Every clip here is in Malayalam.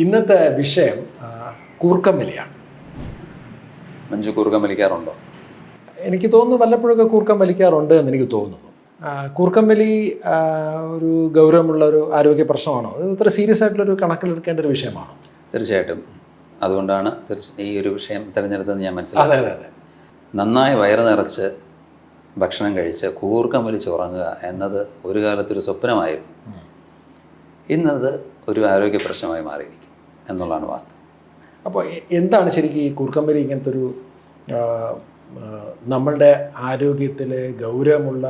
ഇന്നത്തെ വിഷയം കൂർക്കം വലിയാണ്. മഞ്ജു കൂർക്കം വലിക്കാറുണ്ടോ? എനിക്ക് തോന്നുന്നു വല്ലപ്പോഴൊക്കെ കൂർക്കം വലിക്കാറുണ്ട് എന്ന് എനിക്ക് തോന്നുന്നു. കൂർക്കം വലി ഒരു ഗൗരവമുള്ള ഒരു ആരോഗ്യ പ്രശ്നമാണോ? അത് ഇത്ര സീരിയസ് ആയിട്ടുള്ളൊരു കണക്കിലെടുക്കേണ്ട ഒരു വിഷയമാണോ? തീർച്ചയായിട്ടും. അതുകൊണ്ടാണ് ഈ ഒരു വിഷയം തിരഞ്ഞെടുത്തതെന്ന് ഞാൻ മനസ്സിലാക്കി. അതെ അതെ. നന്നായി വയറ് നിറച്ച് ഭക്ഷണം കഴിച്ച് കൂർക്കം വലിച്ചുറങ്ങുക എന്നത് ഒരു കാലത്തൊരു സ്വപ്നമായിരുന്നു. ഇന്നത് ഒരു ആരോഗ്യ പ്രശ്നമായി മാറിയിരിക്കും എന്നുള്ളതാണ് വാസ്തവം. അപ്പോൾ എന്താണ് ശരിക്കും ഈ കൂർക്കം വലി ഇങ്ങനത്തെ ഒരു നമ്മളുടെ ആരോഗ്യത്തിൽ ഗൗരവമുള്ള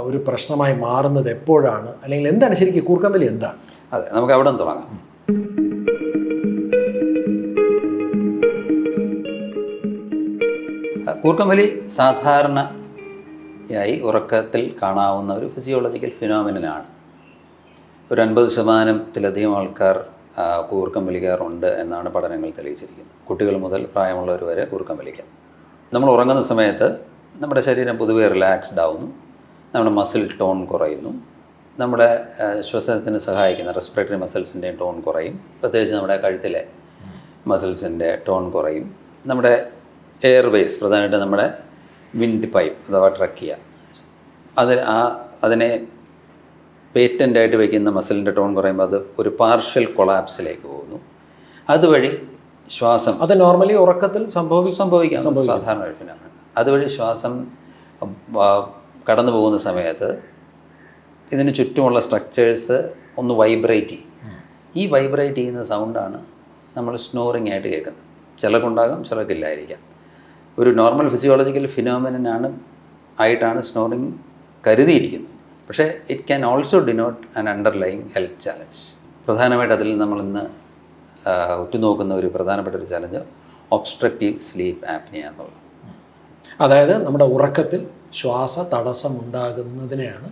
ഒരു പ്രശ്നമായി മാറുന്നത് എപ്പോഴാണ്, അല്ലെങ്കിൽ എന്താണ് ശരിക്കും കൂർക്കം വലി എന്താണ്? അതെ, നമുക്ക് അവിടെ നിന്ന് തുടങ്ങാം. കൂർക്കം വലി സാധാരണയായി ഉറക്കത്തിൽ കാണാവുന്ന ഒരു ഫിസിയോളജിക്കൽ ഫിനോമിനനാണ്. ഒരു 50%-ലധികം ആൾക്കാർ കൂർക്കം വലിക്കാറുണ്ട് എന്നാണ് പഠനങ്ങൾ തെളിയിച്ചിരിക്കുന്നത്. കുട്ടികൾ മുതൽ പ്രായമുള്ളവർ വരെ കൂർക്കം വലിക്കാം. നമ്മൾ ഉറങ്ങുന്ന സമയത്ത് നമ്മുടെ ശരീരം പൊതുവെ റിലാക്സ്ഡ് ആവുന്നു, നമ്മുടെ മസിൽ ടോൺ കുറയുന്നു, നമ്മുടെ ശ്വസനത്തിന് സഹായിക്കുന്ന റെസ്പിറേറ്ററി മസിൽസിൻ്റെയും ടോൺ കുറയും, പ്രത്യേകിച്ച് നമ്മുടെ കഴുത്തിലെ മസിൽസിൻ്റെ ടോൺ കുറയും, നമ്മുടെ എയർവേസ്, പ്രധാനമായിട്ട് നമ്മുടെ വിൻഡ് പൈപ്പ് അഥവാ ട്രക്കിയ, അതിനെ പേറ്റൻ്റായിട്ട് വയ്ക്കുന്ന മസിലിൻ്റെ ടോൺ കുറയുമ്പോൾ അത് ഒരു പാർഷ്യൽ കൊളാപ്സിലേക്ക് പോകുന്നു. അതുവഴി ശ്വാസം, അത് നോർമലി ഉറക്കത്തിൽ സംഭവിക്കാം സാധാരണ ഒഴുക്കിനാണ്. അതുവഴി ശ്വാസം കടന്നു പോകുന്ന സമയത്ത് ഇതിന് ചുറ്റുമുള്ള സ്ട്രക്ചേഴ്സ് ഒന്ന് വൈബ്രേറ്റ് ചെയ്യും. ഈ വൈബ്രേറ്റ് ചെയ്യുന്ന സൗണ്ടാണ് നമ്മൾ സ്നോറിങ് ആയിട്ട് കേൾക്കുന്നത്. ചിലർക്കുണ്ടാകും, ചിലർക്കില്ലായിരിക്കാം. ഒരു നോർമൽ ഫിസിയോളജിക്കൽ ഫിനോമിനനാണ് ആയിട്ടാണ് സ്നോറിങ് കരുതിയിരിക്കുന്നത്. പക്ഷേ it can also denote an underlying health challenge. പ്രധാനമായിട്ട് അതിൽ നമ്മളിന്ന് ഉറ്റുനോക്കുന്ന ഒരു പ്രധാനപ്പെട്ട ഒരു ചാലഞ്ച് ഒബ്സ്ട്രക്റ്റീവ് സ്ലീപ്പ് ആപ്നിയ എന്നുള്ളത്. അതായത് നമ്മുടെ ഉറക്കത്തിൽ ശ്വാസ തടസ്സം ഉണ്ടാകുന്നതിനെയാണ്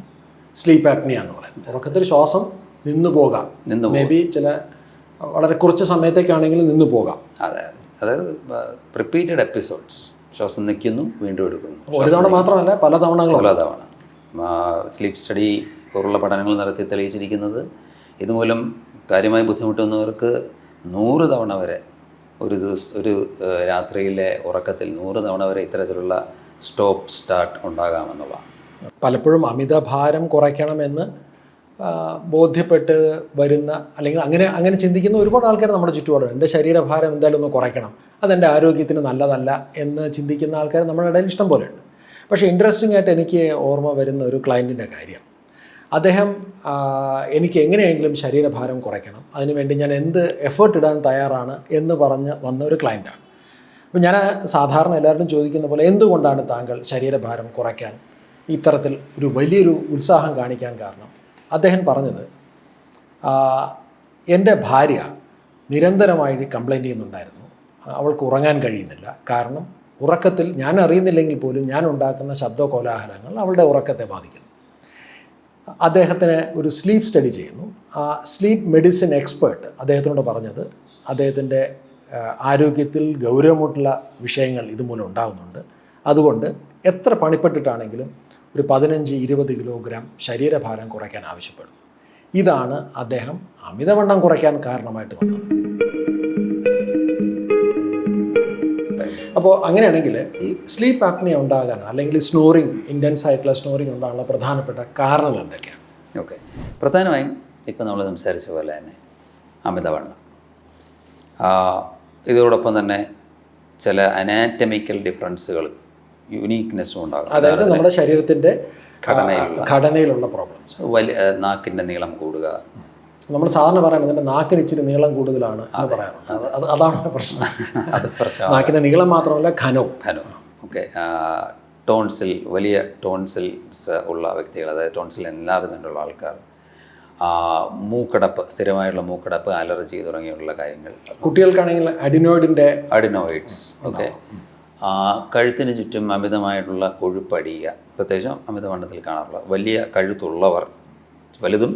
സ്ലീപ്പ് ആപ്നിയ എന്ന് പറയുന്നത്. ഉറക്കത്തിൽ ശ്വാസം നിന്നു പോകാം, മേ ബി ചില വളരെ കുറച്ച് സമയത്തേക്കാണെങ്കിലും നിന്നു പോകാം. അതെ, അതായത് റിപ്പീറ്റഡ് എപ്പിസോഡ്സ്, ശ്വാസം നിൽക്കുന്നു, വീണ്ടും എടുക്കുന്നു. ഒരു തവണ മാത്രമല്ല, പല തവണ. സ്ലീപ്പ് സ്റ്റഡി പോലുള്ള പഠനങ്ങൾ നടത്തി തെളിയിച്ചിരിക്കുന്നത് ഇതുമൂലം കാര്യമായി ബുദ്ധിമുട്ടുന്നവർക്ക് 100 തവണ വരെ ഒരു രാത്രിയിലെ ഉറക്കത്തിൽ 100 തവണ വരെ ഇത്തരത്തിലുള്ള സ്റ്റോപ്പ് സ്റ്റാർട്ട് ഉണ്ടാകാമെന്നുള്ളതാണ്. പലപ്പോഴും അമിതഭാരം കുറയ്ക്കണമെന്ന് ബോധ്യപ്പെട്ട് വരുന്ന, അല്ലെങ്കിൽ അങ്ങനെ ചിന്തിക്കുന്ന ഒരുപാട് ആൾക്കാർ നമ്മുടെ ചുറ്റുപാടുണ്ട്. എൻ്റെ ശരീരഭാരം എന്തായാലും ഒന്ന് കുറയ്ക്കണം, അതെൻ്റെ ആരോഗ്യത്തിന് നല്ലതല്ല എന്ന് ചിന്തിക്കുന്ന ആൾക്കാർ നമ്മുടെ ഇടയിൽ ഇഷ്ടം പോലെ ഉണ്ട്. പക്ഷേ ഇൻട്രസ്റ്റിംഗ് ആയിട്ട് എനിക്ക് ഓർമ്മ വരുന്ന ഒരു ക്ലയൻറ്റിൻ്റെ കാര്യം, അദ്ദേഹം എനിക്ക് എങ്ങനെയെങ്കിലും ശരീരഭാരം കുറയ്ക്കണം, അതിനുവേണ്ടി ഞാൻ എന്ത് എഫേർട്ട് ഇടാൻ തയ്യാറാണ് എന്ന് പറഞ്ഞ് വന്ന ഒരു ക്ലയൻറ്റാണ്. അപ്പോൾ ഞാൻ സാധാരണ എല്ലാവരും ചോദിക്കുന്ന പോലെ, എന്തുകൊണ്ടാണ് താങ്കൾ ശരീരഭാരം കുറയ്ക്കാൻ ഇത്തരത്തിൽ ഒരു വലിയൊരു ഉത്സാഹം കാണിക്കാൻ കാരണം? അദ്ദേഹം പറഞ്ഞത്, എൻ്റെ ഭാര്യ നിരന്തരമായി കംപ്ലൈൻറ്റ് ചെയ്യുന്നുണ്ടായിരുന്നു, അവൾക്ക് ഉറങ്ങാൻ കഴിയുന്നില്ല. കാരണം ഉറക്കത്തിൽ ഞാൻ അറിയുന്നില്ലെങ്കിൽ പോലും ഞാൻ ഉണ്ടാക്കുന്ന ശബ്ദ കോലാഹലങ്ങൾ അവളുടെ ഉറക്കത്തെ ബാധിക്കുന്നു. അദ്ദേഹത്തിന് ഒരു സ്ലീപ്പ് സ്റ്റഡി ചെയ്യുന്നു. ആ സ്ലീപ്പ് മെഡിസിൻ എക്സ്പേർട്ട് അദ്ദേഹത്തിനോട് പറഞ്ഞത്, അദ്ദേഹത്തിൻ്റെ ആരോഗ്യത്തിൽ ഗൗരവമുള്ള വിഷയങ്ങൾ ഇതുമൂലം ഉണ്ടാകുന്നുണ്ട്, അതുകൊണ്ട് എത്ര പണിപ്പെട്ടിട്ടാണെങ്കിലും ഒരു 15-20 കിലോഗ്രാം ശരീരഭാരം കുറയ്ക്കാൻ ആവശ്യപ്പെടുന്നു. ഇതാണ് അദ്ദേഹം അമിതവണ്ണം കുറയ്ക്കാൻ കാരണമായിട്ട് വന്നത്. അപ്പോൾ അങ്ങനെയാണെങ്കിൽ ഈ സ്ലീപ്പ് ആപ്നിയ ഉണ്ടാകാൻ, അല്ലെങ്കിൽ സ്നോറിങ്, ഇൻറ്റൻസ് ആയിട്ടുള്ള സ്നോറിങ് ഉണ്ടാകാനുള്ള പ്രധാനപ്പെട്ട കാരണങ്ങൾ എന്തൊക്കെയാണ്? ഓക്കെ, പ്രധാനമായും ഇപ്പോൾ നമ്മൾ സംസാരിച്ച പോലെ തന്നെ അമിതവണ്ണം, ഇതോടൊപ്പം തന്നെ ചില അനാറ്റമിക്കൽ ഡിഫറൻസുകൾ, യുണീക്നെസ്സും ഉണ്ടാകും. അതായത് നമ്മുടെ ശരീരത്തിൻ്റെ ഘടനയിലുള്ള പ്രോബ്ലംസ്. നാക്കിൻ്റെ നീളം കൂടുക. നമ്മൾ സാധാരണ പറയുന്നത് എൻ്റെ നാക്കിന് ഇച്ചിരി നീളം കൂടുതലാണ് എന്ന് പറയാറുണ്ട്. അതാണ് പ്രശ്നം. അത് പ്രശ്നം. നാക്കിൻ്റെ നീളം മാത്രമല്ല, ഘനവും. ഓക്കെ. ടോൺസിൽ, വലിയ ടോൺസിൽസ് ഉള്ള വ്യക്തികൾ, അതായത് ടോൺസിൽ എൻലാർജ്മെൻ്റ് ഉള്ള ആൾക്കാർ, മൂക്കടപ്പ്, സ്ഥിരമായുള്ള മൂക്കടപ്പ്, അലർജി തുടങ്ങിയുള്ള കാര്യങ്ങൾ. കുട്ടികൾക്കാണെങ്കിൽ അഡിനോയിഡ്സ്. ഓക്കെ. കഴുത്തിന് ചുറ്റും അമിതമായിട്ടുള്ള കൊഴുപ്പടിയുക, പ്രത്യേകിച്ചും അമിതവണ്ണത്തിൽ കാണാറുള്ള വലിയ കഴുത്തുള്ളവർ, വലുതും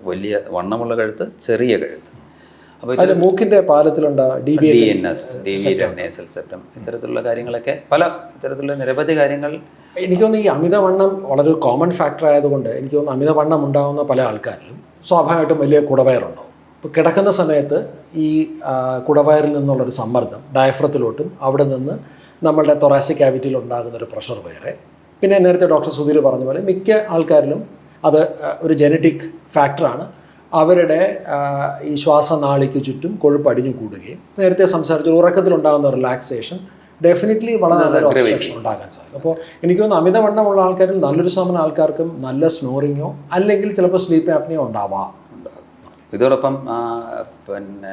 വലിയ വണ്ണമുള്ള കഴുത്ത്, ചെറിയ കഴുത്ത്. അപ്പോൾ മൂക്കിൻ്റെ പാലത്തിലുണ്ട് ഡീവിയേറ്റഡ് നേസൽ സെപ്റ്റം, ഇത്തരത്തിലുള്ള കാര്യങ്ങളൊക്കെ, ഇത്തരത്തിലുള്ള നിരവധി കാര്യങ്ങൾ. എനിക്ക് തോന്നുന്നു ഈ അമിതവണ്ണം വളരെ കോമൺ ഫാക്ടർ ആയതുകൊണ്ട് എനിക്ക് തോന്നുന്നു അമിതവണ്ണം ഉണ്ടാകുന്ന പല ആൾക്കാരിലും സ്വാഭാവികമായിട്ടും വലിയ കുടവയറുണ്ടാവും. ഇപ്പോൾ കിടക്കുന്ന സമയത്ത് ഈ കുടവയറിൽ നിന്നുള്ളൊരു സമ്മർദ്ദം ഡയഫ്രത്തിലോട്ടും അവിടെ നിന്ന് നമ്മളുടെ തൊറാസിക് ക്യാവിറ്റിയിൽ ഉണ്ടാകുന്നൊരു പ്രഷർ വേറെ. പിന്നെ നേരത്തെ ഡോക്ടർ സുധീർ പറഞ്ഞ പോലെ മിക്ക ആൾക്കാരിലും അത് ഒരു ജനറ്റിക് ഫാക്ടറാണ്. അവരുടെ ഈ ശ്വാസനാളിക്ക് ചുറ്റും കൊഴുപ്പ് അടിഞ്ഞു കൂടുകയും നേരത്തെ സംസാരിച്ച ഉറക്കത്തിലുണ്ടാകുന്ന റിലാക്സേഷൻ ഡെഫിനറ്റ്ലി വളരെ നല്ലൊരു ഒബ്സ്ട്രക്ഷൻ ഉണ്ടാകാൻ സാധിക്കും. അപ്പോൾ എനിക്ക് തോന്നുന്നു അമിതവണ്ണമുള്ള ആൾക്കാരിൽ നല്ലൊരു ശതമാനം ആൾക്കാർക്കും നല്ല സ്നോറിങ്ങോ അല്ലെങ്കിൽ ചിലപ്പോൾ സ്ലീപ്പ് ആപ്നിയോ ഉണ്ടാവാം. ഇതോടൊപ്പം പിന്നെ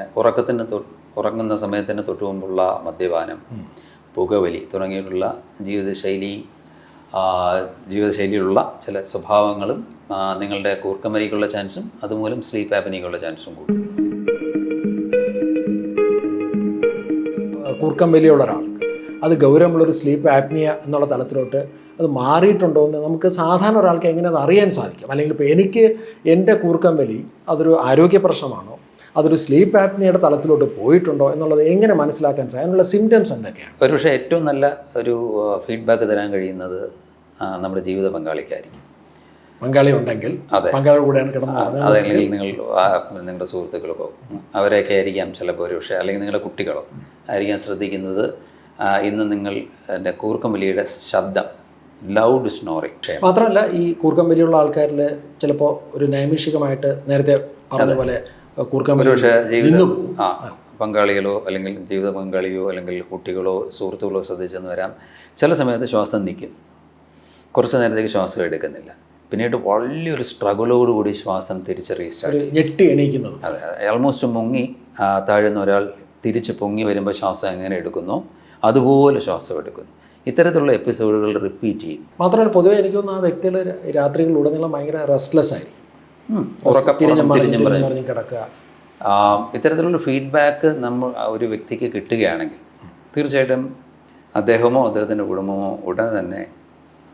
ഉറങ്ങുന്ന സമയത്തിന് തൊട്ട് മുമ്പുള്ള മദ്യപാനം, പുകവലി തുടങ്ങിയിട്ടുള്ള ജീവിതശൈലിയിലുള്ള ചില സ്വഭാവങ്ങളും നിങ്ങളുടെ കൂർക്കമരിക്കുള്ള ചാൻസും അതുമൂലം സ്ലീപ്പ് ആപ്നിക്കുള്ള ചാൻസും കൂടും. കൂർക്കം വലിയുള്ള ഒരാൾക്ക് അത് ഗൗരവമുള്ളൊരു സ്ലീപ്പ് ആപ്നിയ എന്നുള്ള തലത്തിലോട്ട് അത് മാറിയിട്ടുണ്ടോ എന്ന് നമുക്ക് സാധാരണ ഒരാൾക്ക് എങ്ങനെ അത് അറിയാൻ സാധിക്കും? അല്ലെങ്കിൽ ഇപ്പോൾ എനിക്ക് എൻ്റെ കൂർക്കം വലി അതൊരു ആരോഗ്യ പ്രശ്നമാണോ, അതൊരു സ്ലീപ്പ് ആപ്നിയുടെ തലത്തിലോട്ട് പോയിട്ടുണ്ടോ എന്നുള്ളത് എങ്ങനെ മനസ്സിലാക്കാൻ സാധിക്കും? അതിനുള്ള സിംറ്റംസ് എന്തൊക്കെയാണ്? ഒരുപക്ഷെ ഏറ്റവും നല്ല ഒരു ഫീഡ്ബാക്ക് തരാൻ കഴിയുന്നത് നമ്മുടെ ജീവിത പങ്കാളിക്കായിരിക്കും. പങ്കാളി ഉണ്ടെങ്കിൽ പങ്കാളിയുടെ കൂടെയാണ് കിടന്നത്, അതല്ലെങ്കിൽ നിങ്ങളുടെ സുഹൃത്തുക്കളോ അവരെയൊക്കെ ആയിരിക്കാം ചിലപ്പോൾ ഒരുപക്ഷെ, അല്ലെങ്കിൽ നിങ്ങളുടെ കുട്ടികളോ ആയിരിക്കാം ശ്രദ്ധിക്കുന്നത് ഇന്ന് നിങ്ങൾ എൻ്റെ കൂർക്കം വലിയുടെ ശബ്ദം ലൗഡ് സ്നോറിങ്. മാത്രമല്ല ഈ കൂർക്കം വലിയുള്ള ആൾക്കാരിൽ ചിലപ്പോൾ ഒരു നൈമിഷികമായിട്ട് നേരത്തെ പറഞ്ഞ പോലെ കൂർക്കം വലി ഒരുപക്ഷെ ജീവിത പങ്കാളികളോ അല്ലെങ്കിൽ ജീവിത പങ്കാളിയോ അല്ലെങ്കിൽ കുട്ടികളോ സുഹൃത്തുക്കളോ ശ്രദ്ധിച്ചെന്ന് വരാം. ചില സമയത്ത് ശ്വാസം നിൽക്കും, കുറച്ച് നേരത്തേക്ക് ശ്വാസം എടുക്കുന്നില്ല, പിന്നീട് വലിയൊരു സ്ട്രഗിളോടുകൂടി ശ്വാസം തിരിച്ച് റീസ്റ്റാർട്ട് ഞെട്ടി എണീക്കുന്നത്. അതെ, ഓൾമോസ്റ്റ് മുങ്ങി താഴുന്ന ഒരാൾ തിരിച്ച് പൊങ്ങി വരുമ്പോൾ ശ്വാസം എങ്ങനെ എടുക്കുന്നു അതുപോലെ ശ്വാസം എടുക്കുന്നു. ഇത്തരത്തിലുള്ള എപ്പിസോഡുകൾ റിപ്പീറ്റ് ചെയ്യും. മാത്രമല്ല പൊതുവെ എനിക്ക് തോന്നുന്നു ആ വ്യക്തികൾ രാത്രികളിലുടനീളം ഭയങ്കര റെസ്റ്റ്ലെസ് ആയിരിക്കും, പറഞ്ഞ് കിടക്കുക. ഇത്തരത്തിലുള്ള ഫീഡ്ബാക്ക് നമ്മൾ ഒരു വ്യക്തിക്ക് കിട്ടുകയാണെങ്കിൽ തീർച്ചയായിട്ടും അദ്ദേഹമോ അദ്ദേഹത്തിൻ്റെ കുടുംബമോ ഉടൻ തന്നെ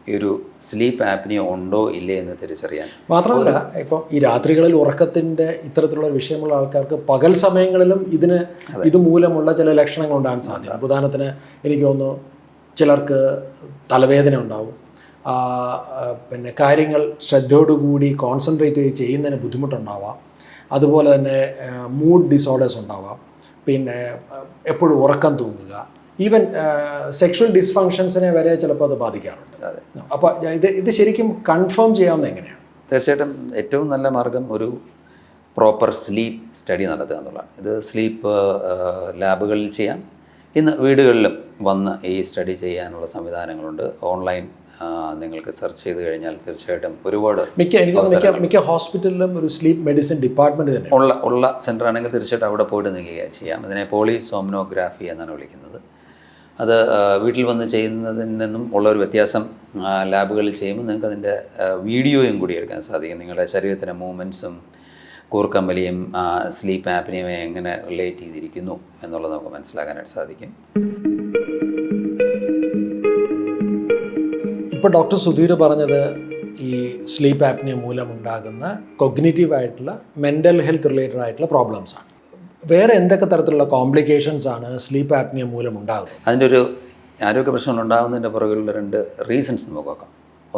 ഈ ഒരു സ്ലീപ്പ് ആപ്നിയ ഉണ്ടോ ഇല്ലേ എന്ന് തിരിച്ചറിയാൻ. മാത്രമല്ല ഇപ്പം ഈ രാത്രികളിൽ ഉറക്കത്തിൻ്റെ ഇത്തരത്തിലുള്ള വിഷയമുള്ള ആൾക്കാർക്ക് പകൽ സമയങ്ങളിലും ഇത് മൂലമുള്ള ചില ലക്ഷണങ്ങൾ ഉണ്ടാകാൻ സാധ്യത. ഉദാഹരണത്തിന് എനിക്ക് തോന്നുന്നു ചിലർക്ക് തലവേദന ഉണ്ടാവും, പിന്നെ കാര്യങ്ങൾ ശ്രദ്ധയോടുകൂടി കോൺസെൻട്രേറ്റ് ചെയ്യുന്നതിന് ബുദ്ധിമുട്ടുണ്ടാവാം, അതുപോലെ തന്നെ മൂഡ് ഡിസോർഡേഴ്സ് ഉണ്ടാവാം, പിന്നെ എപ്പോഴും ഉറക്കം തൂങ്ങുക, ഈവൻ സെക്ഷൽ ഡിസ്ഫങ്ഷൻസിനെ വരെ ചിലപ്പോൾ അത് ബാധിക്കാറുണ്ട്. അപ്പോൾ ഇത് ശരിക്കും കൺഫേം ചെയ്യാവുന്നത് എങ്ങനെയാണ്? തീർച്ചയായിട്ടും ഏറ്റവും നല്ല മാർഗം ഒരു പ്രോപ്പർ സ്ലീപ്പ് സ്റ്റഡി നടത്തുക എന്നുള്ളതാണ്. ഇത് സ്ലീപ്പ് ലാബുകളിൽ ചെയ്യാം, ഇന്ന് വീടുകളിലും വന്ന് ഈ സ്റ്റഡി ചെയ്യാനുള്ള സംവിധാനങ്ങളുണ്ട്. ഓൺലൈൻ നിങ്ങൾക്ക് സെർച്ച് ചെയ്ത് കഴിഞ്ഞാൽ തീർച്ചയായിട്ടും ഒരുപാട് മിക്ക ഹോസ്പിറ്റലിലും ഒരു സ്ലീപ്പ് മെഡിസിൻ ഡിപ്പാർട്ട്മെൻറ്റ് തന്നെ ഉള്ള സെൻ്റർ ആണെങ്കിൽ തീർച്ചയായിട്ടും അവിടെ പോയിട്ട് നിങ്ങൾക്ക് ചെയ്യാം. ഇതിനെ പോളിസോംനോഗ്രാഫി എന്നാണ് വിളിക്കുന്നത്. അത് വീട്ടിൽ വന്ന് ചെയ്യുന്നതിൽ നിന്നും ഉള്ളൊരു വ്യത്യാസം ലാബുകളിൽ ചെയ്യുമ്പോൾ നിങ്ങൾക്ക് അതിൻ്റെ വീഡിയോയും കൂടി എടുക്കാൻ സാധിക്കും. നിങ്ങളുടെ ശരീരത്തിൻ്റെ മൂവ്മെൻറ്റ്സും കൂർക്കം വലിയും സ്ലീപ്പ് ആപ്നിയയെ എങ്ങനെ റിലേറ്റ് ചെയ്തിരിക്കുന്നു എന്നുള്ളത് നമുക്ക് മനസ്സിലാക്കാനായിട്ട് സാധിക്കും. ഇപ്പോൾ ഡോക്ടർ സുധീർ പറഞ്ഞത് ഈ സ്ലീപ്പ് ആപ്നിയ മൂലമുണ്ടാകുന്ന കൊഗ്നിറ്റീവായിട്ടുള്ള മെൻ്റൽ ഹെൽത്ത് റിലേറ്റഡ് ആയിട്ടുള്ള പ്രോബ്ലംസാണ്. വേറെ എന്തൊക്കെ തരത്തിലുള്ള കോംപ്ലിക്കേഷൻസ് ആണ് സ്ലീപ്പ് ആപ്നിയ മൂലം ഉണ്ടാകുന്നത്? അതിൻ്റെ ഒരു ആരോഗ്യ പ്രശ്നങ്ങൾ ഉണ്ടാകുന്നതിൻ്റെ പുറകിലുള്ള 2 റീസൺസ് നമുക്ക് നോക്കാം.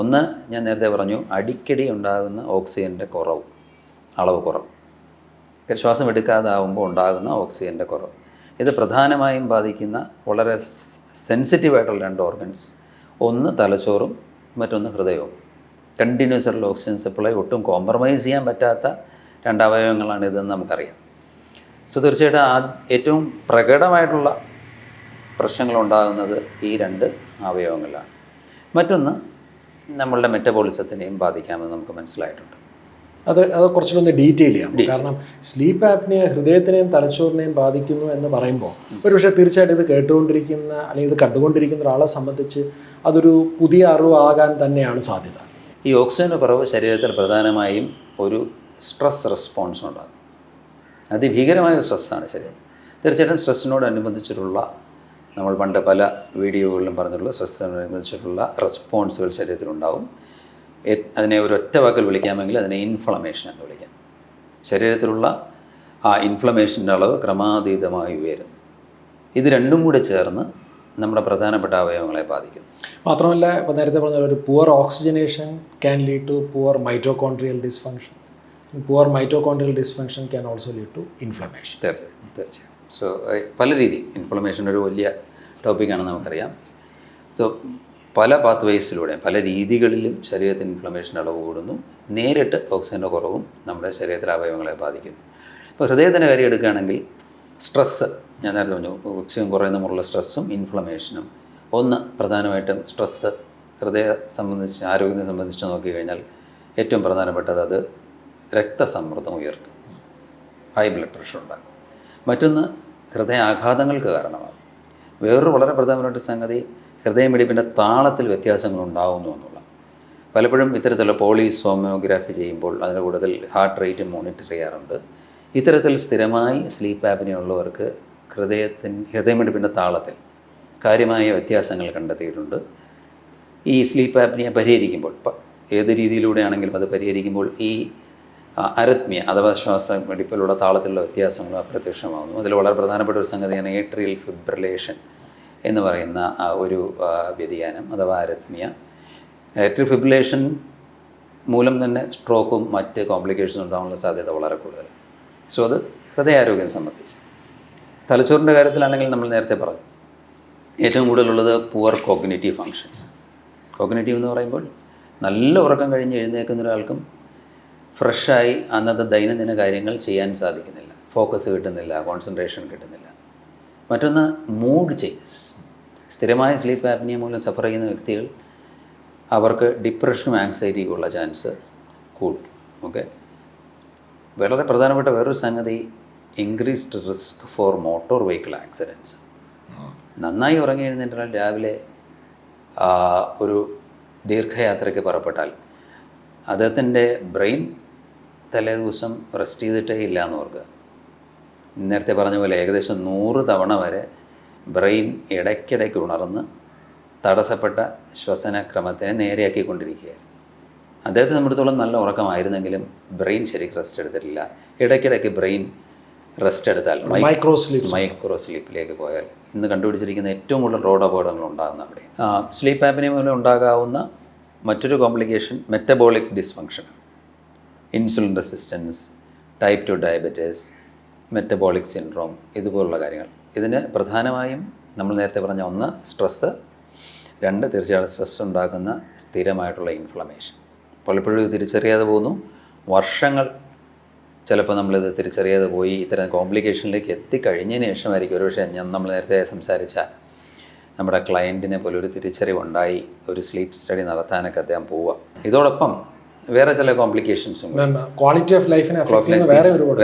ഒന്ന്, ഞാൻ നേരത്തെ പറഞ്ഞു, അടിക്കടി ഉണ്ടാകുന്ന ഓക്സിജൻ്റെ അളവ് കുറവ്, ശ്വാസം എടുക്കാതാവുമ്പോൾ ഉണ്ടാകുന്ന ഓക്സിജൻ്റെ കുറവ്. ഇത് പ്രധാനമായും ബാധിക്കുന്ന വളരെ സെൻസിറ്റീവായിട്ടുള്ള 2 ഓർഗൻസ്, ഒന്ന് തലച്ചോറും മറ്റൊന്ന് ഹൃദയവും. കണ്ടിന്യൂസ് ആയിട്ടുള്ള ഓക്സിജൻ സപ്ലൈ ഒട്ടും കോംപ്രമൈസ് ചെയ്യാൻ പറ്റാത്ത 2 അവയവങ്ങളാണ് ഇതെന്ന് നമുക്കറിയാം. സോ തീർച്ചയായിട്ടും ഏറ്റവും പ്രകടമായിട്ടുള്ള പ്രശ്നങ്ങളുണ്ടാകുന്നത് ഈ 2 അവയവങ്ങളിലാണ്. മറ്റൊന്ന് നമ്മളുടെ മെറ്റബോളിസത്തിനെയും ബാധിക്കാമെന്ന് നമുക്ക് മനസ്സിലായിട്ടുണ്ട്. അത് കുറച്ചുകൂടി ഡീറ്റെയിൽ ചെയ്യാം. കാരണം സ്ലീപ്പ് ആപ്നിയ ഹൃദയത്തിനെയും തലച്ചോറിനെയും ബാധിക്കുന്നു എന്ന് പറയുമ്പോൾ ഒരുപക്ഷെ തീർച്ചയായിട്ടും ഇത് കേട്ടുകൊണ്ടിരിക്കുന്ന അല്ലെങ്കിൽ ഇത് കണ്ടുകൊണ്ടിരിക്കുന്ന ഒരാളെ സംബന്ധിച്ച് അതൊരു പുതിയ അറിവാകാൻ തന്നെയാണ് സാധ്യത. ഈ ഓക്സിജൻ്റെ കുറവ് ശരീരത്തിൽ പ്രധാനമായും ഒരു സ്ട്രെസ് റെസ്പോൺസ് ഉണ്ടാകും. അതിഭീകരമായ സ്ട്രെസ്സാണ് ശരീരത്തിൽ. തീർച്ചയായിട്ടും സ്ട്രെസ്സിനോടനുബന്ധിച്ചിട്ടുള്ള നമ്മൾ പണ്ട് പല വീഡിയോകളിലും പറഞ്ഞിട്ടുള്ള സ്ട്രെസ്സിനോടനുബന്ധിച്ചിട്ടുള്ള റെസ്പോൺസുകൾ ശരീരത്തിലുണ്ടാവും. അതിനെ ഒരൊറ്റ വാക്കിൽ വിളിക്കാമെങ്കിൽ അതിനെ ഇൻഫ്ലമേഷൻ എന്ന് വിളിക്കാം. ശരീരത്തിലുള്ള ആ ഇൻഫ്ലമേഷൻ്റെ അളവ് ക്രമാതീതമായി ഉയരുന്നു. ഇത് രണ്ടും കൂടെ ചേർന്ന് നമ്മുടെ പ്രധാനപ്പെട്ട അവയവങ്ങളെ ബാധിക്കുന്നു. മാത്രമല്ല ഇപ്പോൾ നേരത്തെ പറഞ്ഞ ഒരു poor oxygenation can lead to poor mitochondrial dysfunction. Poor mitochondrial dysfunction can also lead to inflammation. തീർച്ചയായും. സോ പല രീതി ഇൻഫ്ലമേഷൻ ഒരു വലിയ ടോപ്പിക്കാണെന്ന് നമുക്കറിയാം. സോ പല പാത്വേസിലൂടെ പല രീതികളിലും ശരീരത്തിന് ഇൻഫ്ലമേഷൻ അളവ് കൂടുന്നു. നേരിട്ട് ഓക്സിജൻ്റെ കുറവും നമ്മുടെ ശരീരത്തിലെ അവയവങ്ങളെ ബാധിക്കുന്നു. ഇപ്പോൾ ഹൃദയത്തിൻ്റെ കാര്യം എടുക്കുകയാണെങ്കിൽ സ്ട്രെസ്സ്, ഞാൻ നേരത്തെ പറഞ്ഞു, ഓക്സിജൻ കുറയുന്ന മുറുള്ള സ്ട്രെസ്സും ഇൻഫ്ലമേഷനും. ഒന്ന് പ്രധാനമായിട്ടും സ്ട്രെസ്സ് ഹൃദയ സംബന്ധിച്ച് ആരോഗ്യത്തെ സംബന്ധിച്ച് നോക്കിക്കഴിഞ്ഞാൽ ഏറ്റവും പ്രധാനപ്പെട്ടത് അത് രക്തസമ്മർദ്ദം ഉയർത്തും, ഹൈ ബ്ലഡ് പ്രഷർ ഉണ്ടാകും. മറ്റൊന്ന് ഹൃദയാഘാതങ്ങൾക്ക് കാരണമാകും. വേറൊരു വളരെ പ്രധാനപ്പെട്ട സംഗതി ഹൃദയമിടിപ്പിൻ്റെ താളത്തിൽ വ്യത്യാസങ്ങൾ ഉണ്ടാകുന്നു എന്നുള്ള. പലപ്പോഴും ഇത്തരത്തിലുള്ള പോളിസോമിയോഗ്രാഫി ചെയ്യുമ്പോൾ അതിൻ്റെ കൂടുതൽ ഹാർട്ട് റേറ്റ് മോണിറ്റർ ചെയ്യാറുണ്ട്. ഇത്തരത്തിൽ സ്ഥിരമായി സ്ലീപ്പ് ആപ്നിയ ഉള്ളവർക്ക് ഹൃദയമിടിപ്പിൻ്റെ താളത്തിൽ കാര്യമായ വ്യത്യാസങ്ങൾ കണ്ടെത്തിയിട്ടുണ്ട്. ഈ സ്ലീപ്പ് ആപ്നിയ പരിഹരിക്കുമ്പോൾ ഏത് രീതിയിലൂടെയാണെങ്കിലും അത് പരിഹരിക്കുമ്പോൾ ഈ അരിത്മിയ അഥവാ ശ്വാസമെടുപ്പിലുള്ള താളത്തിലുള്ള വ്യത്യാസങ്ങളും അപ്രത്യക്ഷമാകുന്നു. അതിൽ വളരെ പ്രധാനപ്പെട്ട ഒരു സംഗതിയാണ് ഏട്രിയൽ ഫിബ്രിലേഷൻ എന്ന് പറയുന്ന ഒരു വ്യതിയാനം അഥവാ അരിത്മിയ. ഏട്രിയൽ ഫിബ്രിലേഷൻ മൂലം തന്നെ സ്ട്രോക്കും മറ്റ് കോംപ്ലിക്കേഷൻസും ഉണ്ടാകാനുള്ള സാധ്യത വളരെ കൂടുതൽ. സോ അത് ഹൃദയാരോഗ്യം സംബന്ധിച്ച്. തലച്ചോറിൻ്റെ കാര്യത്തിലാണെങ്കിൽ നമ്മൾ നേരത്തെ പറഞ്ഞു ഏറ്റവും കൂടുതലുള്ളത് പുവർ കോഗ്നിറ്റീവ് ഫങ്ഷൻസ്. കോഗ്നിറ്റീവ് എന്ന് പറയുമ്പോൾ നല്ല ഉറക്കം കഴിഞ്ഞ് എഴുന്നേൽക്കുന്ന ഒരാൾക്കും ഫ്രഷായി അന്നത്തെ ദൈനംദിന കാര്യങ്ങൾ ചെയ്യാൻ സാധിക്കുന്നില്ല, ഫോക്കസ് കിട്ടുന്നില്ല, കോൺസെൻട്രേഷൻ കിട്ടുന്നില്ല. മറ്റൊന്ന് മൂഡ് ചേഞ്ചസ്. സ്ഥിരമായ സ്ലീപ്പ് ആപ്നിയ മൂലം സഫർ ചെയ്യുന്ന വ്യക്തികൾ അവർക്ക് ഡിപ്രഷനും ആങ്സൈറ്റിയും ഉള്ള ചാൻസ് കൂടും. ഓക്കെ, വളരെ പ്രധാനപ്പെട്ട വേറൊരു സംഗതി increased risk for motor vehicle accidents. നന്നായി ഉറങ്ങി എഴുന്നേറ്റാൽ രാവിലെ ഒരു ദീർഘയാത്രയ്ക്ക് പുറപ്പെട്ടാൽ അദ്ദേഹത്തിൻ്റെ ബ്രെയിൻ തലേ ദിവസം റെസ്റ്റ് ചെയ്തിട്ടേ ഇല്ല എന്ന് ഓർക്കുക. നേരത്തെ പറഞ്ഞ പോലെ ഏകദേശം 100 തവണ വരെ ബ്രെയിൻ ഇടയ്ക്കിടയ്ക്ക് ഉണർന്ന് തടസ്സപ്പെട്ട ശ്വസനക്രമത്തെ നേരെയാക്കിക്കൊണ്ടിരിക്കുകയായിരുന്നു. അദ്ദേഹത്തെ സംബന്ധിച്ചിടത്തോളം നല്ല ഉറക്കമായിരുന്നെങ്കിലും ബ്രെയിൻ ശരിക്കും റെസ്റ്റ് എടുത്തിട്ടില്ല. ഇടയ്ക്കിടയ്ക്ക് ബ്രെയിൻ റെസ്റ്റ് എടുത്താൽ മൈക്രോ സ്ലീപ്പിലേക്ക് പോയാൽ ഇന്ന് കണ്ടുപിടിച്ചിരിക്കുന്ന ഏറ്റവും കൂടുതൽ റോഡ് അപകടങ്ങൾ ഉണ്ടാകുന്ന അവിടെ. സ്ലീപ്പ് ആപ്നിയ മൂലം ഉണ്ടാകാവുന്ന മറ്റൊരു complication metabolic dysfunction, insulin resistance, type 2 diabetes, metabolic syndrome, ഇതുപോലുള്ള കാര്യങ്ങൾ. ഇതിന് പ്രധാനമായും നമ്മൾ നേരത്തെ പറഞ്ഞ ഒന്ന് സ്ട്രെസ്സ്, 2 തീർച്ചയായിട്ടും സ്ട്രെസ് ഉണ്ടാക്കുന്ന സ്ഥിരമായിട്ടുള്ള ഇൻഫ്ലമേഷൻ. പലപ്പോഴും ഇത് തിരിച്ചറിയാതെ പോകുന്നു. വർഷങ്ങൾ ചിലപ്പോൾ നമ്മളിത് തിരിച്ചറിയാതെ പോയി ഇത്തരം കോംപ്ലിക്കേഷനിലേക്ക് എത്തിക്കഴിഞ്ഞതിന് ശേഷമായിരിക്കും ഒരുപക്ഷെ നമ്മൾ നേരത്തെ സംസാരിച്ച നമ്മുടെ ക്ലയൻറ്റിനെ പോലെ ഒരു തിരിച്ചറിവുണ്ടായി ഒരു സ്ലീപ്പ് സ്റ്റഡി നടത്താനൊക്കെ അദ്ദേഹം പോവുക. ഇതോടൊപ്പം വേറെ ചില കോംപ്ലിക്കേഷൻസും ക്വാളിറ്റി ഓഫ് ലൈഫിനെ വേറെ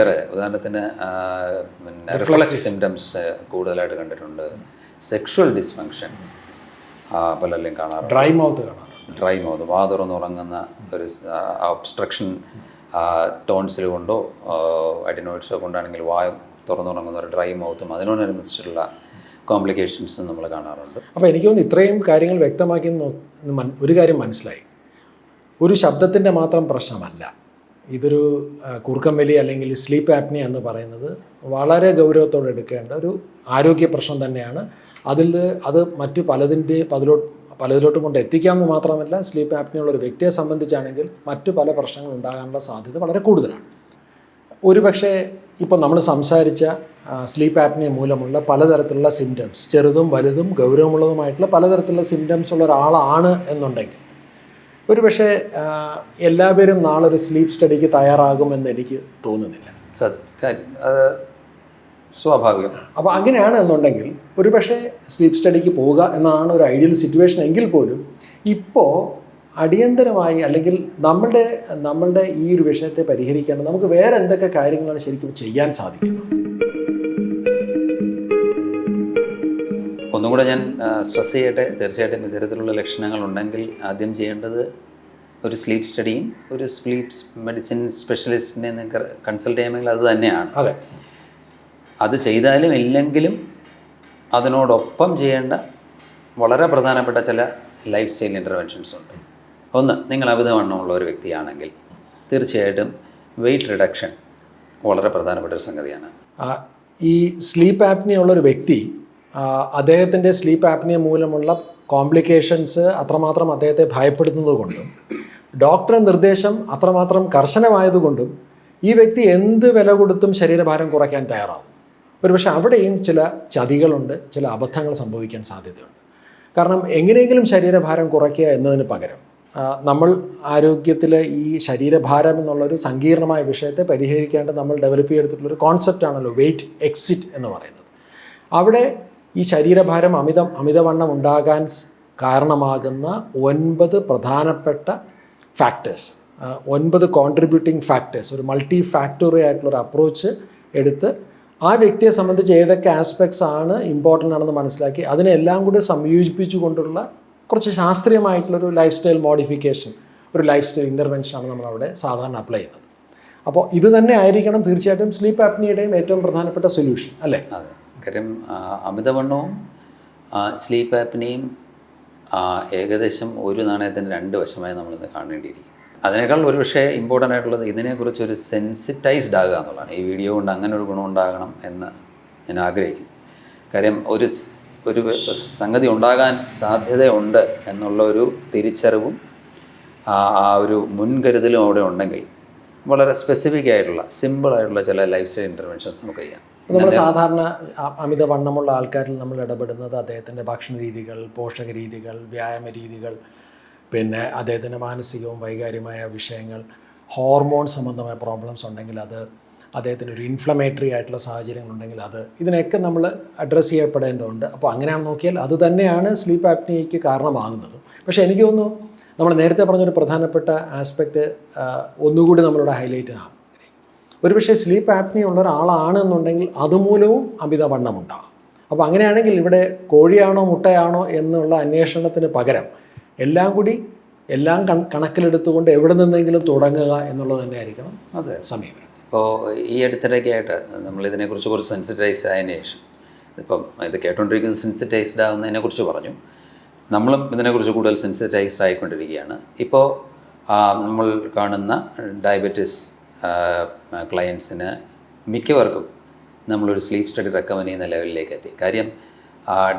ഉദാഹരണത്തിന് റിഫ്ലക്സ് സിംറ്റംസ് കൂടുതലായിട്ട് കണ്ടിട്ടുണ്ട്. സെക്ഷുവൽ ഡിസ്ഫങ്ഷൻ പലരെയും കാണാറുണ്ട്. ഡ്രൈ മൗത്ത്, വാ തുറന്നുറങ്ങുന്ന ഒരു ഒബ്സ്ട്രക്ഷൻ ടോൺസിൽ കൊണ്ടോ അഡിനോയിഡ്സോ കൊണ്ടാണെങ്കിൽ വായ തുറന്നുറങ്ങുന്ന ഒരു ഡ്രൈ മൗത്തും അതിനോടനുബന്ധിച്ചിട്ടുള്ള കോംപ്ലിക്കേഷൻസും നമ്മൾ കാണാറുണ്ട്. അപ്പോൾ എനിക്ക് തോന്നുന്നു ഇത്രയും കാര്യങ്ങൾ വ്യക്തമാക്കി ഒരു കാര്യം മനസ്സിലായി. ഒരു ശബ്ദത്തിൻ്റെ മാത്രം പ്രശ്നമല്ല ഇതൊരു കൂർക്കം വലി അല്ലെങ്കിൽ സ്ലീപ്പ് ആപ്നിയ എന്ന് പറയുന്നത് വളരെ ഗൗരവത്തോടെ എടുക്കേണ്ട ഒരു ആരോഗ്യ പ്രശ്നം തന്നെയാണ്. അത് മറ്റു പലതിലോട്ടും കൊണ്ട് എത്തിക്കാമെന്ന് മാത്രമല്ല, സ്ലീപ്പ് ആപ്നിയ ഉള്ള ഒരു വ്യക്തിയെ സംബന്ധിച്ചാണെങ്കിൽ മറ്റു പല പ്രശ്നങ്ങൾ ഉണ്ടാകാനുള്ള സാധ്യത വളരെ കൂടുതലാണ്. ഒരുപക്ഷെ ഇപ്പോൾ നമ്മൾ സംസാരിച്ച സ്ലീപ്പ് ആപ്നിയ മൂലമുള്ള പലതരത്തിലുള്ള സിംറ്റംസ്, ചെറുതും വലുതും ഗൗരവമുള്ളതുമായിട്ടുള്ള പലതരത്തിലുള്ള സിംറ്റംസ് ഉള്ള ഒരാളാണ് എന്നുണ്ടെങ്കിൽ ഒരുപക്ഷെ എല്ലാവരും നാളെ ഒരു സ്ലീപ്പ് സ്റ്റഡിക്ക് തയ്യാറാകുമെന്ന് എനിക്ക് തോന്നുന്നില്ല. അത് സ്വാഭാവികം. അപ്പോൾ അങ്ങനെയാണ് എന്നുണ്ടെങ്കിൽ ഒരുപക്ഷെ സ്ലീപ്പ് സ്റ്റഡിക്ക് പോവുക എന്നാണ് ഒരു ഐഡിയൽ സിറ്റുവേഷൻ എങ്കിൽ പോലും ഇപ്പോൾ അടിയന്തരമായി അല്ലെങ്കിൽ നമ്മളുടെ ഈ ഒരു വിഷയത്തെ പരിഹരിക്കേണ്ട നമുക്ക് വേറെ എന്തൊക്കെ കാര്യങ്ങളാണ് ശരിക്കും ചെയ്യാൻ സാധിക്കുന്നത്? ഒന്നും കൂടെ ഞാൻ സ്ട്രെസ് ചെയ്യട്ടെ. തീർച്ചയായിട്ടും ഇത്തരത്തിലുള്ള ലക്ഷണങ്ങളുണ്ടെങ്കിൽ ആദ്യം ചെയ്യേണ്ടത് ഒരു സ്ലീപ്പ് സ്റ്റഡിയും ഒരു സ്ലീപ്പ് മെഡിസിൻ സ്പെഷ്യലിസ്റ്റിനെ നിങ്ങൾക്ക് കൺസൾട്ട് ചെയ്യാമെങ്കിൽ അത് തന്നെയാണ്. അതെ, അത് ചെയ്താലും ഇല്ലെങ്കിലും അതിനോടൊപ്പം ചെയ്യേണ്ട വളരെ പ്രധാനപ്പെട്ട ചില ലൈഫ് സ്റ്റൈൽ ഇൻ്റർവെൻഷൻസ് ഉണ്ട്. ഒന്ന്, നിങ്ങൾ അമിതവണ്ണമുള്ള ഒരു വ്യക്തിയാണെങ്കിൽ തീർച്ചയായിട്ടും വെയിറ്റ് റിഡക്ഷൻ വളരെ പ്രധാനപ്പെട്ട ഒരു സംഗതിയാണ്. ഈ സ്ലീപ്പ് ആപ്നിയ ഉള്ളൊരു വ്യക്തി അദ്ദേഹത്തിൻ്റെ സ്ലീപ്പ് ആപ്നിയ മൂലമുള്ള കോംപ്ലിക്കേഷൻസ് അത്രമാത്രം അദ്ദേഹത്തെ ഭയപ്പെടുത്തുന്നത് കൊണ്ടും ഡോക്ടറുടെ നിർദ്ദേശം അത്രമാത്രം കർശനമായതുകൊണ്ടും ഈ വ്യക്തി എന്ത് വില കൊടുത്തും ശരീരഭാരം കുറയ്ക്കാൻ തയ്യാറാവും. ഒരുപക്ഷെ അവിടെയും ചില ചതികളുണ്ട്, ചില അബദ്ധങ്ങൾ സംഭവിക്കാൻ സാധ്യതയുണ്ട്. കാരണം എങ്ങനെയെങ്കിലും ശരീരഭാരം കുറയ്ക്കുക എന്നതിന് പകരം നമ്മൾ ആരോഗ്യത്തിൽ ഈ ശരീരഭാരം എന്നുള്ളൊരു സങ്കീർണമായ വിഷയത്തെ പരിഹരിക്കേണ്ട നമ്മൾ ഡെവലപ്പ് ചെയ്തെടുത്തിട്ടുള്ളൊരു കോൺസെപ്റ്റാണല്ലോ വെയിറ്റ് എക്സിറ്റ് എന്ന് പറയുന്നത്. അവിടെ ഈ ശരീരഭാരം അമിതവണ്ണം ഉണ്ടാകാൻ കാരണമാകുന്ന 9 പ്രധാനപ്പെട്ട ഫാക്ടേഴ്സ്, 9 കോൺട്രിബ്യൂട്ടിംഗ് ഫാക്ടേഴ്സ്, ഒരു മൾട്ടി ഫാക്ടറി ആയിട്ടുള്ളൊരു അപ്രോച്ച് എടുത്ത് ആ വ്യക്തിയെ സംബന്ധിച്ച് ഏതൊക്കെ ആസ്പെക്ട്സ് ആണ് ഇമ്പോർട്ടൻ്റ് ആണെന്ന് മനസ്സിലാക്കി അതിനെല്ലാം കൂടി സംയോജിപ്പിച്ചുകൊണ്ടുള്ള കുറച്ച് ശാസ്ത്രീയമായിട്ടുള്ളൊരു ലൈഫ് സ്റ്റൈൽ മോഡിഫിക്കേഷൻ, ഒരു ലൈഫ് സ്റ്റൈൽ ഇൻ്റർവെൻഷനാണ് നമ്മളവിടെ സാധാരണ അപ്ലൈ ചെയ്യുന്നത്. അപ്പോൾ ഇത് തന്നെ ആയിരിക്കണം തീർച്ചയായിട്ടും സ്ലീപ്പ് ആപ്നിയുടെയും ഏറ്റവും പ്രധാനപ്പെട്ട സൊല്യൂഷൻ, അല്ലേ? അതെ, കാര്യം അമിതവണ്ണവും സ്ലീപ്പ് ആപ്നിയും ഏകദേശം ഒരു നാണയത്തിൻ്റെ 2 വശമായി നമ്മളിന്ന് കാണേണ്ടിയിരിക്കും. അതിനേക്കാൾ ഒരു പക്ഷേ ഇമ്പോർട്ടൻ്റ് ആയിട്ടുള്ളത് ഇതിനെക്കുറിച്ചൊരു സെൻസിറ്റൈസ്ഡ് ആകുക എന്നുള്ളതാണ്. ഈ വീഡിയോ കൊണ്ട് അങ്ങനെ ഒരു ഗുണം ഉണ്ടാകണം എന്ന് ഞാൻ ആഗ്രഹിക്കുന്നു. കാര്യം ഒരു സംഗതി ഉണ്ടാകാൻ സാധ്യതയുണ്ട് എന്നുള്ള ഒരു തിരിച്ചറിവും ആ ഒരു മുൻകരുതലും അവിടെ ഉണ്ടെങ്കിൽ വളരെ സ്പെസിഫിക് ആയിട്ടുള്ള സിമ്പിളായിട്ടുള്ള ചില ലൈഫ് സ്റ്റൈൽ ഇൻ്റർവെൻഷൻസ് നമുക്ക് ചെയ്യാം. നമ്മൾ സാധാരണ അമിതവണ്ണമുള്ള ആൾക്കാരിൽ നമ്മൾ ഇടപെടുന്നത് അദ്ദേഹത്തിൻ്റെ ഭക്ഷണ രീതികൾ, പോഷക രീതികൾ, വ്യായാമ രീതികൾ, പിന്നെ അദ്ദേഹത്തിൻ്റെ മാനസികവും വൈകാരികമായ വിഷയങ്ങൾ, ഹോർമോൺ സംബന്ധമായ പ്രോബ്ലംസ് ഉണ്ടെങ്കിൽ അത്, അദ്ദേഹത്തിന് ഒരു ഇൻഫ്ലമേറ്ററി ആയിട്ടുള്ള സാഹചര്യങ്ങളുണ്ടെങ്കിൽ അത്, ഇതിനൊക്കെ നമ്മൾ അഡ്രസ്സ് ചെയ്യപ്പെടേണ്ടതുണ്ട്. അപ്പോൾ അങ്ങനെയാണ് നോക്കിയാൽ അത് തന്നെയാണ് സ്ലീപ്പ് ആപ്നിയയ്ക്ക് കാരണമാകുന്നത്. പക്ഷേ എനിക്ക് തോന്നുന്നു നമ്മൾ നേരത്തെ പറഞ്ഞൊരു പ്രധാനപ്പെട്ട ആസ്പെക്റ്റ് ഒന്നുകൂടി നമ്മളിവിടെ ഹൈലൈറ്റ് ചെയ്യാം. ഒരുപക്ഷെ സ്ലീപ്പ് ആപ്നിയ ഉള്ള ഒരാളാണെന്നുണ്ടെങ്കിൽ അതുമൂലവും അമിതവണ്ണമുണ്ടാകും. അപ്പോൾ അങ്ങനെയാണെങ്കിൽ ഇവിടെ കോഴിയാണോ മുട്ടയാണോ എന്നുള്ള അന്വേഷണത്തിന് പകരം എല്ലാം കണക്കിലെടുത്തുകൊണ്ട് എവിടെ നിന്നെങ്കിലും തുടങ്ങുക എന്നുള്ളത് തന്നെയായിരിക്കണം അതെ സമീപനം. ഇപ്പോൾ ഈ അടുത്തിടയ്ക്കായിട്ട് നമ്മളിതിനെക്കുറിച്ച് കുറച്ച് സെൻസിറ്റൈസ് ആയതിനു ശേഷം, ഇപ്പം ഇത് കേട്ടോണ്ടിരിക്കുന്നത് സെൻസിറ്റൈസ്ഡ് ആകുന്നതിനെക്കുറിച്ച് പറഞ്ഞു, നമ്മളും ഇതിനെക്കുറിച്ച് കൂടുതൽ സെൻസിറ്റൈസ്ഡ് ആയിക്കൊണ്ടിരിക്കുകയാണ്. ഇപ്പോൾ നമ്മൾ കാണുന്ന ഡയബറ്റിസ് ക്ലയൻസിന് മിക്കവർക്കും നമ്മളൊരു സ്ലീപ്പ് സ്റ്റഡി റെക്കമെൻഡ് ചെയ്യുന്ന ലെവലിലേക്ക് എത്തി. കാര്യം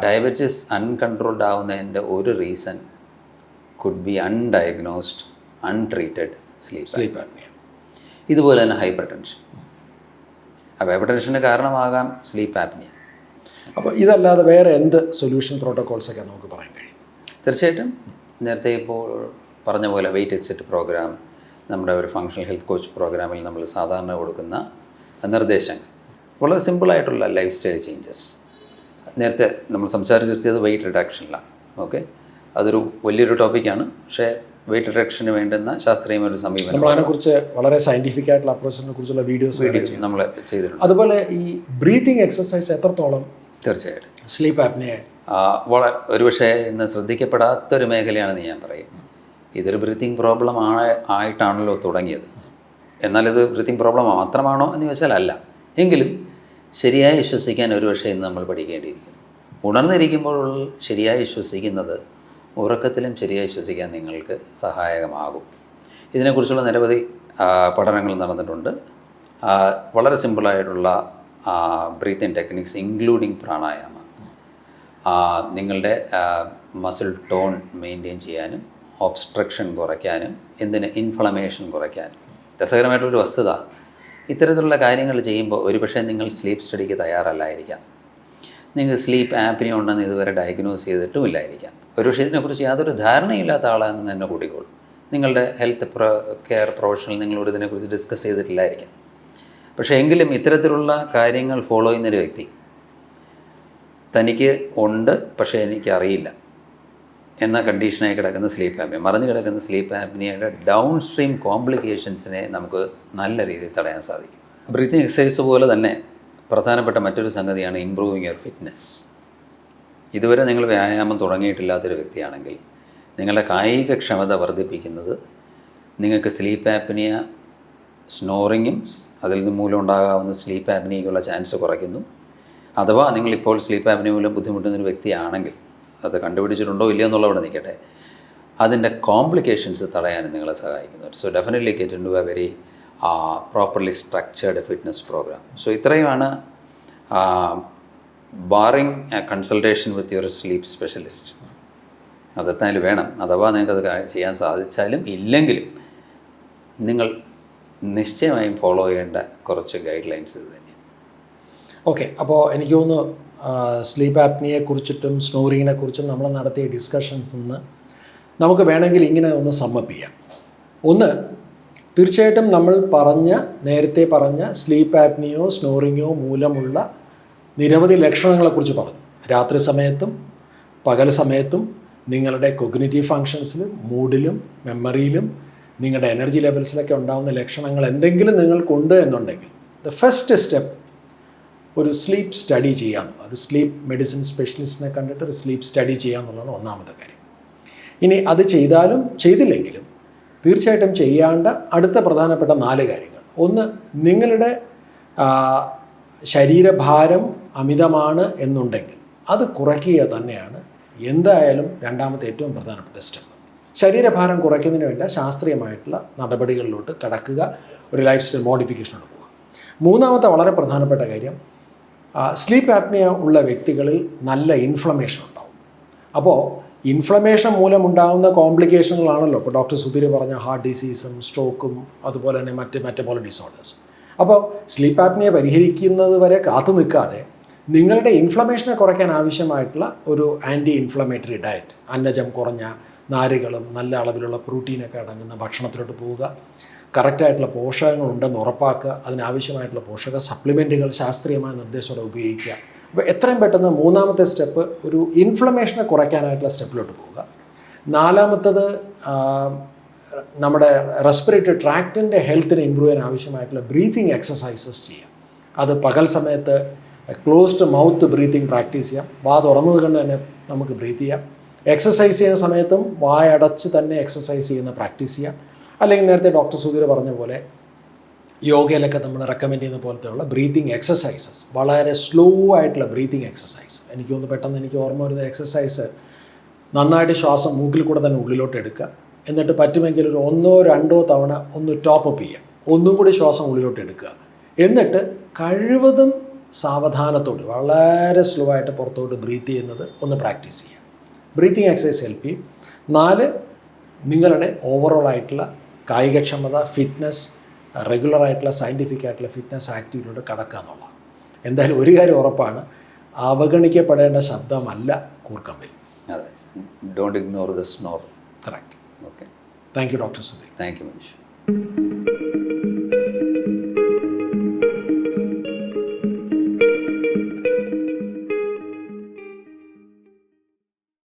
ഡയബറ്റിസ് അൺകൺട്രോൾഡ് ആവുന്നതിൻ്റെ ഒരു reason could be undiagnosed, untreated sleep apnea. ഇതുപോലെ തന്നെ ഹൈപ്പർ ടെൻഷൻ. അപ്പോൾ ഹൈപ്പർ ടെൻഷന് കാരണമാകാം സ്ലീപ്പ് ആപ്നിയ. അപ്പോൾ ഇതല്ലാതെ വേറെ എന്ത് സൊല്യൂഷൻ പ്രോട്ടോകോൾസൊക്കെ നമുക്ക് പറയാൻ കഴിയും? തീർച്ചയായിട്ടും നേരത്തെ ഇപ്പോൾ പറഞ്ഞ പോലെ വെയിറ്റ് എക്സിറ്റ് പ്രോഗ്രാം, നമ്മുടെ ഒരു ഫങ്ഷണൽ ഹെൽത്ത് കോച്ച് പ്രോഗ്രാമിൽ നമ്മൾ സാധാരണ കൊടുക്കുന്ന നിർദ്ദേശങ്ങൾ, വളരെ സിമ്പിളായിട്ടുള്ള ലൈഫ് സ്റ്റൈൽ ചേഞ്ചസ്. നേരത്തെ നമ്മൾ സംസാരിച്ചത് വെയിറ്റ് റിഡക്ഷനിലാണ്. ഓക്കെ, അതൊരു വലിയൊരു ടോപ്പിക്കാണ്. പക്ഷേ വെയിറ്റ് റിഡക്ഷന് വേണ്ടുന്ന ശാസ്ത്രീയമായ സമീപനം നമ്മൾ അതിനെക്കുറിച്ച് വളരെ സയൻറ്റിഫിക് ആയിട്ടുള്ള അപ്രോച്ചിനെ കുറിച്ചുള്ള വീഡിയോസ് നമ്മൾ ചെയ്തിട്ടുണ്ട്. അതുപോലെ ഈ ബ്രീത്തിങ് എക്സസൈസ് എത്രത്തോളം തീർച്ചയായിട്ടും സ്ലീപ്പ് ആപ്നിയ ഒരുപക്ഷെ ഇന്ന് ശ്രദ്ധിക്കപ്പെടാത്തൊരു മേഖലയാണെന്ന് ഞാൻ പറയും. ഇതൊരു ബ്രീത്തിങ് പ്രോബ്ലം ആയിട്ടാണല്ലോ തുടങ്ങിയത്. എന്നാൽ ഇത് ബ്രീത്തിങ് പ്രോബ്ലം മാത്രമാണോ എന്ന് ചോദിച്ചാൽ അല്ല. എങ്കിലും ശരിയായി ശ്വസിക്കാൻ ഒരുപക്ഷെ ഇന്ന് നമ്മൾ പഠിക്കേണ്ടിയിരിക്കുന്നു. ഉണർന്നിരിക്കുമ്പോൾ ശരിയായി ശ്വസിക്കുന്നത് ഉറക്കത്തിലും ശരിയായി ശ്വസിക്കാൻ നിങ്ങൾക്ക് സഹായകമാകും. ഇതിനെക്കുറിച്ചുള്ള നിരവധി പഠനങ്ങൾ നടന്നിട്ടുണ്ട്. വളരെ സിമ്പിളായിട്ടുള്ള ബ്രീത്തിങ് ടെക്നിക്സ് ഇൻക്ലൂഡിങ് പ്രാണായാമ നിങ്ങളുടെ മസിൽ ടോൺ മെയിൻറ്റെയിൻ ചെയ്യാനും ഒബ്സ്ട്രക്ഷൻ കുറയ്ക്കാനും ഇൻഫ്ലമേഷൻ കുറയ്ക്കാനും. രസകരമായിട്ടുള്ളൊരു വസ്തുത, ഇത്തരത്തിലുള്ള കാര്യങ്ങൾ ചെയ്യുമ്പോൾ ഒരുപക്ഷെ നിങ്ങൾ സ്ലീപ്പ് സ്റ്റഡിക്ക് തയ്യാറല്ലായിരിക്കാം. നിങ്ങൾക്ക് സ്ലീപ്പ് ആപ്നിയ ഉണ്ടെന്ന് ഇതുവരെ ഡയഗ്നോസ് ചെയ്തിട്ടുമില്ലായിരിക്കാം. ഒരുപക്ഷെ ഇതിനെക്കുറിച്ച് യാതൊരു ധാരണയില്ലാത്ത ആളാണെന്ന് തന്നെ കൂട്ടിക്കോളും. നിങ്ങളുടെ ഹെൽത്ത് കെയർ പ്രൊഫഷണൽ നിങ്ങളോട് ഇതിനെക്കുറിച്ച് ഡിസ്കസ് ചെയ്തിട്ടില്ലായിരിക്കാം. പക്ഷേ എങ്കിലും ഇത്തരത്തിലുള്ള കാര്യങ്ങൾ ഫോളോ ചെയ്യുന്നൊരു വ്യക്തി തനിക്ക് ഉണ്ട് പക്ഷേ എനിക്കറിയില്ല എന്ന കണ്ടീഷനായി കിടക്കുന്ന സ്ലീപ്പ് ആപ്നിയ, മറിഞ്ഞു കിടക്കുന്ന സ്ലീപ്പ് ആപ്നിയയുടെ ഡൗൺ സ്ട്രീം കോംപ്ലിക്കേഷൻസിനെ നമുക്ക് നല്ല രീതിയിൽ തടയാൻ സാധിക്കും. ബ്രീത്തിങ് എക്സസൈസ് പോലെ തന്നെ പ്രധാനപ്പെട്ട മറ്റൊരു സംഗതിയാണ് ഇംപ്രൂവിങ് യുവർ ഫിറ്റ്നസ്. ഇതുവരെ നിങ്ങൾ വ്യായാമം തുടങ്ങിയിട്ടില്ലാത്തൊരു വ്യക്തിയാണെങ്കിൽ നിങ്ങളുടെ കായികക്ഷമത വർദ്ധിപ്പിക്കുന്നത് നിങ്ങൾക്ക് സ്ലീപ്പ് ആപ്നിയ, സ്നോറിങ്ങും അതിൽ നിന്ന് മൂലം ഉണ്ടാകാവുന്ന സ്ലീപ്പ് ആപ്നിയയ്ക്കുള്ള ചാൻസ് കുറയ്ക്കുന്നു. അഥവാ നിങ്ങളിപ്പോൾ സ്ലീപ്പ് ആപ്നിയ മൂലം ബുദ്ധിമുട്ടുന്നൊരു വ്യക്തിയാണെങ്കിൽ, അത് കണ്ടുപിടിച്ചിട്ടുണ്ടോ ഇല്ലയോ എന്നുള്ളവിടെ നിൽക്കട്ടെ, അതിൻ്റെ കോംപ്ലിക്കേഷൻസ് തടയാനും നിങ്ങളെ സഹായിക്കുന്നു. So definitely get into a very properly structured fitness program. So ഇത്രയുമാണ് barring consultation with your sleep specialist. അതെത്തായാലും വേണം. അഥവാ നിങ്ങൾക്കത് ചെയ്യാൻ സാധിച്ചാലും ഇല്ലെങ്കിലും നിങ്ങൾ നിശ്ചയമായും ഫോളോ ചെയ്യേണ്ട കുറച്ച് ഗൈഡ് ലൈൻസ് ഇത് തന്നെയാണ്. ഓക്കെ, അപ്പോൾ എനിക്ക് തോന്നുന്നു സ്ലീപ്പ് ആപ്നിയെ കുറിച്ചിട്ടും സ്നോറിങ്ങിനെ കുറിച്ചും നമ്മൾ നടത്തിയ ഡിസ്കഷൻസ് നിന്ന് നമുക്ക് വേണമെങ്കിൽ ഇങ്ങനെ ഒന്ന് സമ്മപ്പ് ചെയ്യാം. ഒന്ന്, തീർച്ചയായിട്ടും നമ്മൾ നേരത്തെ പറഞ്ഞ സ്ലീപ്പ് ആപ്നിയോ സ്നോറിങ്ങോ മൂലമുള്ള നിരവധി ലക്ഷണങ്ങളെക്കുറിച്ച് പറഞ്ഞു. രാത്രി സമയത്തും പകൽ സമയത്തും നിങ്ങളുടെ കൊഗ്നിറ്റീവ് ഫങ്ഷൻസിലും മൂഡിലും മെമ്മറിയിലും നിങ്ങളുടെ എനർജി ലെവൽസിലൊക്കെ ഉണ്ടാകുന്ന ലക്ഷണങ്ങൾ എന്തെങ്കിലും നിങ്ങൾക്കുണ്ട് എന്നുണ്ടെങ്കിൽ ദ ഫസ്റ്റ് സ്റ്റെപ്പ് ഒരു സ്ലീപ്പ് സ്റ്റഡി ചെയ്യാമെന്നുള്ളത്, ഒരു സ്ലീപ്പ് മെഡിസിൻ സ്പെഷ്യലിസ്റ്റിനെ കണ്ടിട്ട് ഒരു സ്ലീപ്പ് സ്റ്റഡി ചെയ്യാമെന്നുള്ളതാണ് ഒന്നാമത്തെ കാര്യം. ഇനി അത് ചെയ്താലും ചെയ്തില്ലെങ്കിലും തീർച്ചയായിട്ടും ചെയ്യേണ്ട അടുത്ത പ്രധാനപ്പെട്ട 4 കാര്യങ്ങൾ. ഒന്ന്, നിങ്ങളുടെ ശരീരഭാരം അമിതമാണ് എന്നുണ്ടെങ്കിൽ അത് കുറയ്ക്കുക തന്നെയാണ് എന്തായാലും രണ്ടാമത്തെ ഏറ്റവും പ്രധാനപ്പെട്ട സ്റ്റെപ്പ്. ശരീരഭാരം കുറയ്ക്കുന്നതിന് വേണ്ട ശാസ്ത്രീയമായിട്ടുള്ള നടപടികളിലോട്ട് കടക്കുക, ഒരു ലൈഫ് സ്റ്റൈൽ മോഡിഫിക്കേഷനോട് പോവുക. മൂന്നാമത്തെ വളരെ പ്രധാനപ്പെട്ട കാര്യം, സ്ലീപ്പ് ആപ്നിയ ഉള്ള വ്യക്തികളിൽ നല്ല ഇൻഫ്ലമേഷൻ ഉണ്ടാവും. അപ്പോൾ ഇൻഫ്ലമേഷൻ മൂലമുണ്ടാകുന്ന കോംപ്ലിക്കേഷനുകളാണല്ലോ ഇപ്പോൾ ഡോക്ടർ സുധീർ പറഞ്ഞ ഹാർട്ട് ഡിസീസും സ്ട്രോക്കും അതുപോലെ തന്നെ മറ്റ് മെറ്റബോളിക് ഡിസോർഡേഴ്സ്. അപ്പോൾ സ്ലീപ്പ് ആപ്നിയ പരിഹരിക്കുന്നത് വരെ കാത്തു നിൽക്കാതെ നിങ്ങളുടെ ഇൻഫ്ലമേഷനെ കുറയ്ക്കാൻ ആവശ്യമായിട്ടുള്ള ഒരു ആൻറ്റി ഇൻഫ്ലമേറ്ററി ഡയറ്റ്, അന്നജം കുറഞ്ഞ നാരുകളും നല്ല അളവിലുള്ള പ്രോട്ടീനൊക്കെ അടങ്ങുന്ന ഭക്ഷണത്തിലോട്ട് പോവുക, കറക്റ്റായിട്ടുള്ള പോഷകങ്ങളുണ്ടെന്ന് ഉറപ്പാക്കുക, അതിനാവശ്യമായിട്ടുള്ള പോഷക സപ്ലിമെൻറ്റുകൾ ശാസ്ത്രീയമായ നിർദ്ദേശത്തോടെ ഉപയോഗിക്കുക. അപ്പോൾ എത്രയും പെട്ടെന്ന് മൂന്നാമത്തെ സ്റ്റെപ്പ് ഒരു ഇൻഫ്ലമേഷനെ കുറയ്ക്കാനായിട്ടുള്ള സ്റ്റെപ്പിലോട്ട് പോവുക. നാലാമത്തത് നമ്മുടെ റെസ്പിറേറ്ററി ട്രാക്റ്റിൻ്റെ ഹെൽത്തിനെ ഇമ്പ്രൂവ് ചെയ്യാൻ ആവശ്യമായിട്ടുള്ള ബ്രീത്തിങ് എക്സസൈസസ് ചെയ്യുക. അത് പകൽ സമയത്ത് ക്ലോസ്ഡ് മൗത്ത് ബ്രീത്തിങ് പ്രാക്ടീസ് ചെയ്യാം. വാ തുറന്നുകൊണ്ട് തന്നെ നമുക്ക് ബ്രീത്ത് ചെയ്യാം. എക്സസൈസ് ചെയ്യുന്ന സമയത്തും വായടച്ച് തന്നെ എക്സസൈസ് ചെയ്യുന്ന പ്രാക്ടീസ് ചെയ്യാം. അല്ലെങ്കിൽ നേരത്തെ ഡോക്ടർ സുധീർ പറഞ്ഞ പോലെ യോഗയിലൊക്കെ നമ്മൾ റെക്കമെൻഡ് ചെയ്യുന്ന പോലത്തെയുള്ള ബ്രീത്തിങ് എക്സസൈസസ്, വളരെ സ്ലോ ആയിട്ടുള്ള ബ്രീത്തിങ് എക്സസൈസ്. എനിക്ക് തോന്നുന്നു പെട്ടെന്ന് എനിക്ക് ഓർമ്മ വരുന്ന എക്സസൈസ്, നന്നായിട്ട് ശ്വാസം മൂക്കിൽ കൂടെ തന്നെ ഉള്ളിലോട്ട് എടുക്കുക, എന്നിട്ട് പറ്റുമെങ്കിൽ ഒരു 1-2 തവണ ഒന്ന് ടോപ്പ് അപ്പ് ചെയ്യുക, ഒന്നും കൂടി ശ്വാസം ഉള്ളിലോട്ട് എടുക്കുക, എന്നിട്ട് കഴിവതും സാവധാനത്തോട് വളരെ സ്ലോ ആയിട്ട് പുറത്തോട്ട് ബ്രീത്ത് ചെയ്യുന്നത് ഒന്ന് പ്രാക്ടീസ് ചെയ്യുക. ബ്രീത്തിങ് എക്സസൈസ് ഹെൽപ്പ് ചെയ്യും. 4, നിങ്ങളുടെ ഓവറോൾ ആയിട്ടുള്ള കായികക്ഷമത, ഫിറ്റ്നസ്, റെഗുലറായിട്ടുള്ള സയൻറ്റിഫിക് ആയിട്ടുള്ള ഫിറ്റ്നസ് ആക്ടിവിറ്റിയിലൂടെ കടക്കുക എന്നുള്ളതാണ്. എന്തായാലും ഒരു കാര്യം ഉറപ്പാണ്, അവഗണിക്കപ്പെടേണ്ട ശബ്ദമല്ല കൂർക്കമ്പലി. അതെ, don't ignore the snore. Correct. Okay, thank you doctor Sudheer. Thank you Manish.